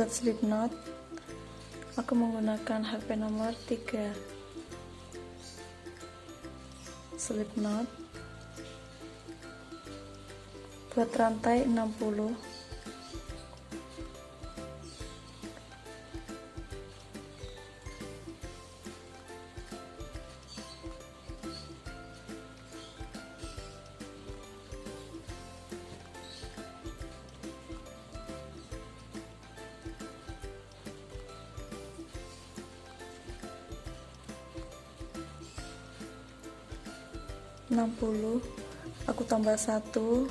buat slip knot, aku menggunakan HP nomor 3. Slip knot buat rantai 60. Aku tambah 1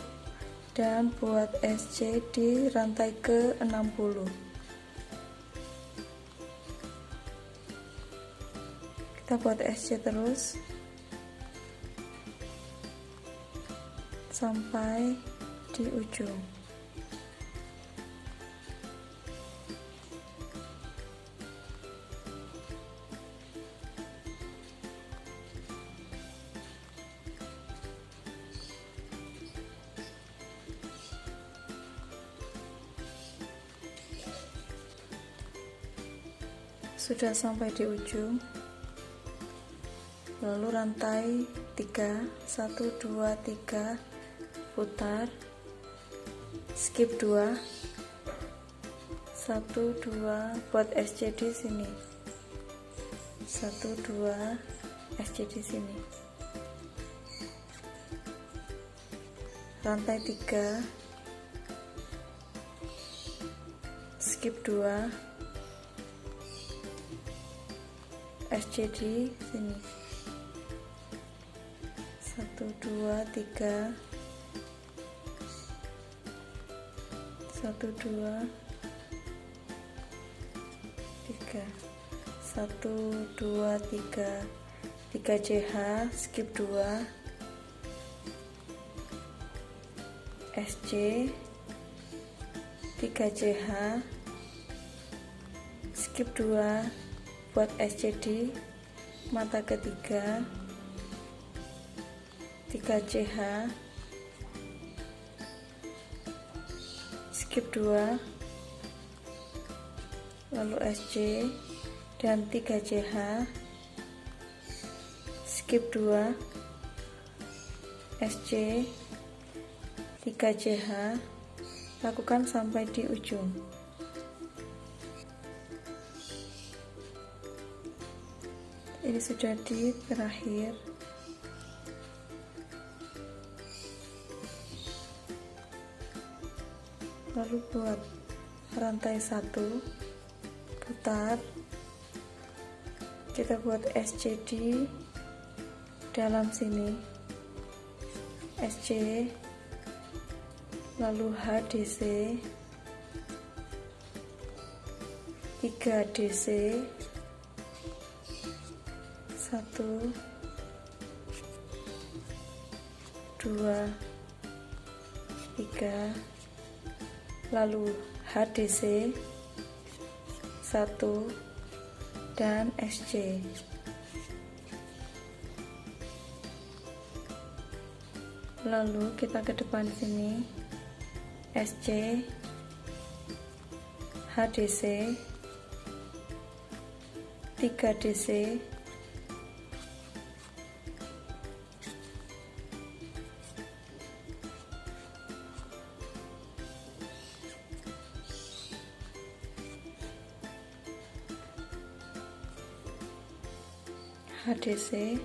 dan buat SC di rantai ke 60. Kita buat SC terus sampai di ujung. Sudah sampai di ujung, lalu rantai 3, 1 2 3, putar, skip 2, 1 2, buat SC di sini, 1 2, SC di sini, rantai 3, skip 2, SC di sini, 1 2 3, 1 2 3, 1 2 3, 3 CH, skip 2, SC, 3 CH, skip 2, buat SC di mata ketiga, 3 CH, skip 2, lalu SC dan 3 CH, skip 2, SC, 3 CH, lakukan sampai di ujung. Ini sudah di terakhir. Lalu buat rantai 1, putar, kita buat SC di dalam sini, SC, lalu HDC, 3 DC, 1 2 3, lalu HDC 1 dan SC. Lalu kita ke depan sini, SC, HDC, 3 DC, HDC,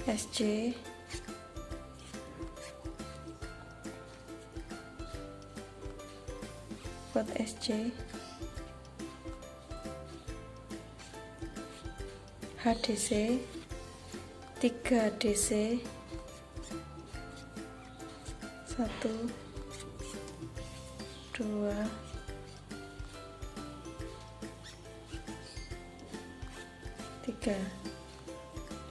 SC, buat SC, HDC, 3 DC, 1 2 3,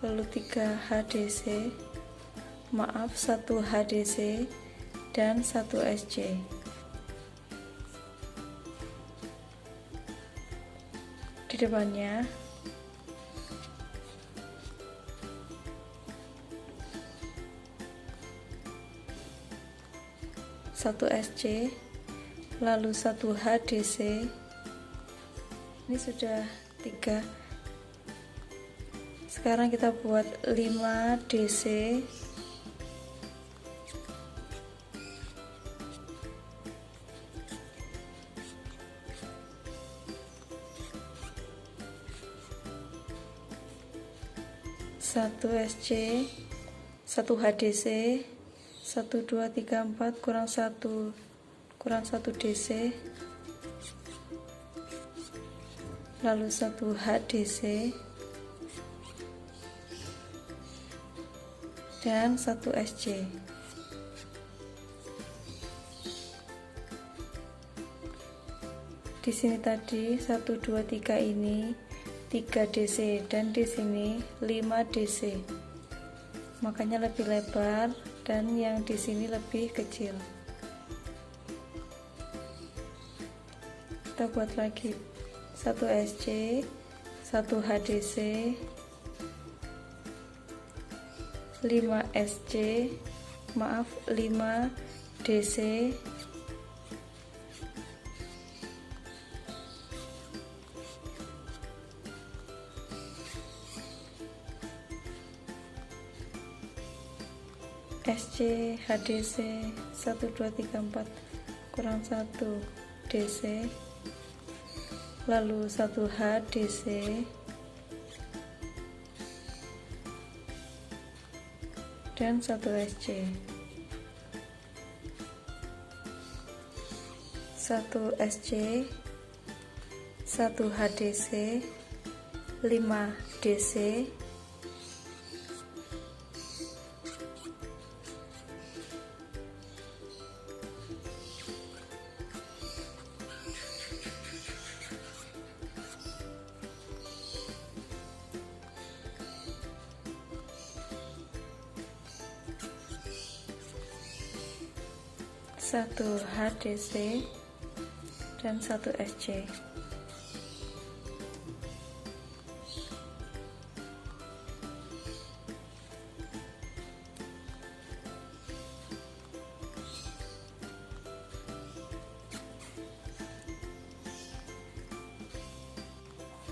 lalu 3 HDC, maaf 1 HDC dan 1 SC. Di depannya 1 SC, lalu 1 HDC. Ini sudah 3. Sekarang kita buat 5 DC, satu SC, 1 HDC, 1 2 3 4 kurang 1 DC, lalu 1 HDC dan 1 SC. Di sini tadi 1 2 3 ini 3 DC dan di sini 5 DC. Makanya lebih lebar dan yang di sini lebih kecil. Kita buat lagi 1 SC, 1 HDC, 5 SC, 5 DC, SC, HDC, 1 2 3 4 kurang 1 DC, lalu 1 HDC dan 1 SC, 1 SC, 1 HDC, 5 DC, satu HDC dan 1 SC.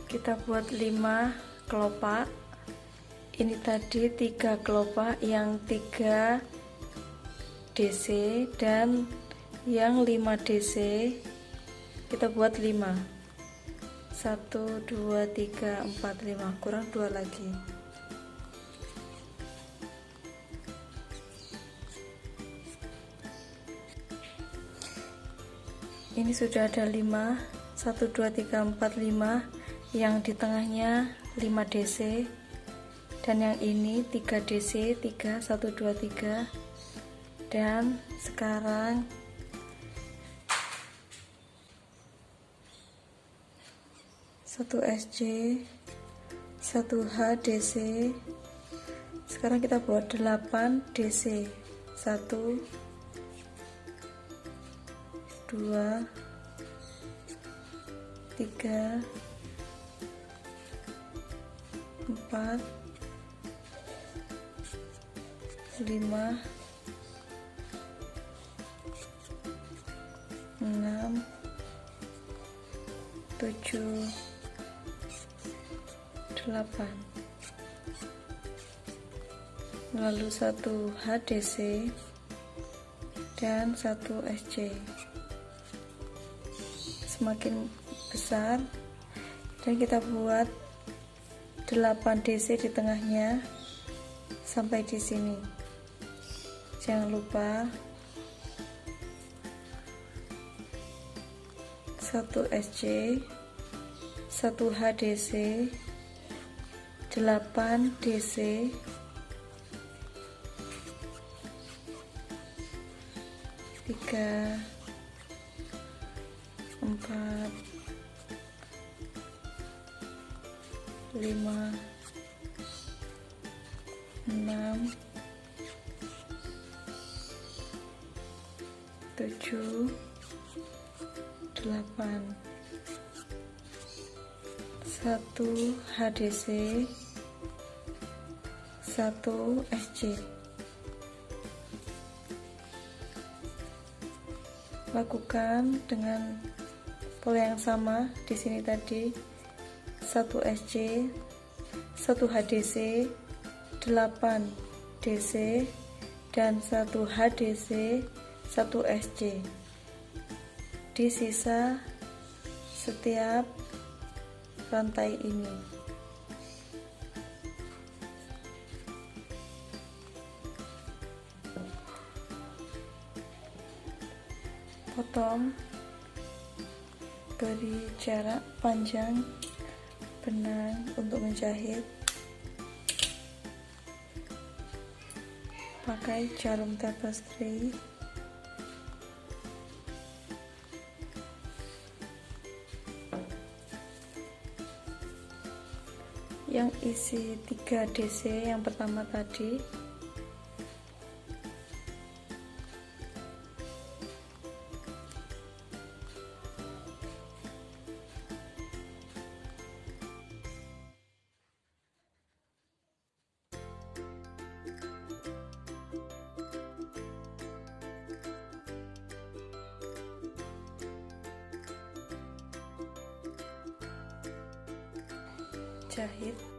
Kita buat 5 kelopak. Ini tadi 3 kelopak, yang 3 DC dan yang 5 DC kita buat 5. 1 2 3 4 5 kurang 2 lagi. Ini sudah ada 5. 1 2 3 4 5, yang di tengahnya 5 DC dan yang ini 3 DC, 3 1 2 3. Dan sekarang satu SC, 1 HDC. Sekarang kita buat 8 DC. 1 2 3 4 5 6 7 8, lalu 1 HDC dan 1 SC. Semakin besar dan kita buat 8 DC di tengahnya sampai di sini. Jangan lupa 1 SC, 1 HDC, 8 DC, 3 4 5 6 7 8, 1 HDC, 1 SC. lakukan dengan pola yang sama. Di sini tadi 1 SC, 1 HDC, 8 DC dan 1 HDC, 1 SC di sisa setiap rantai ini. Potong, beri jarak panjang benang untuk menjahit, pakai jarum tapestry. Yang isi 3 DC yang pertama tadi, jahit.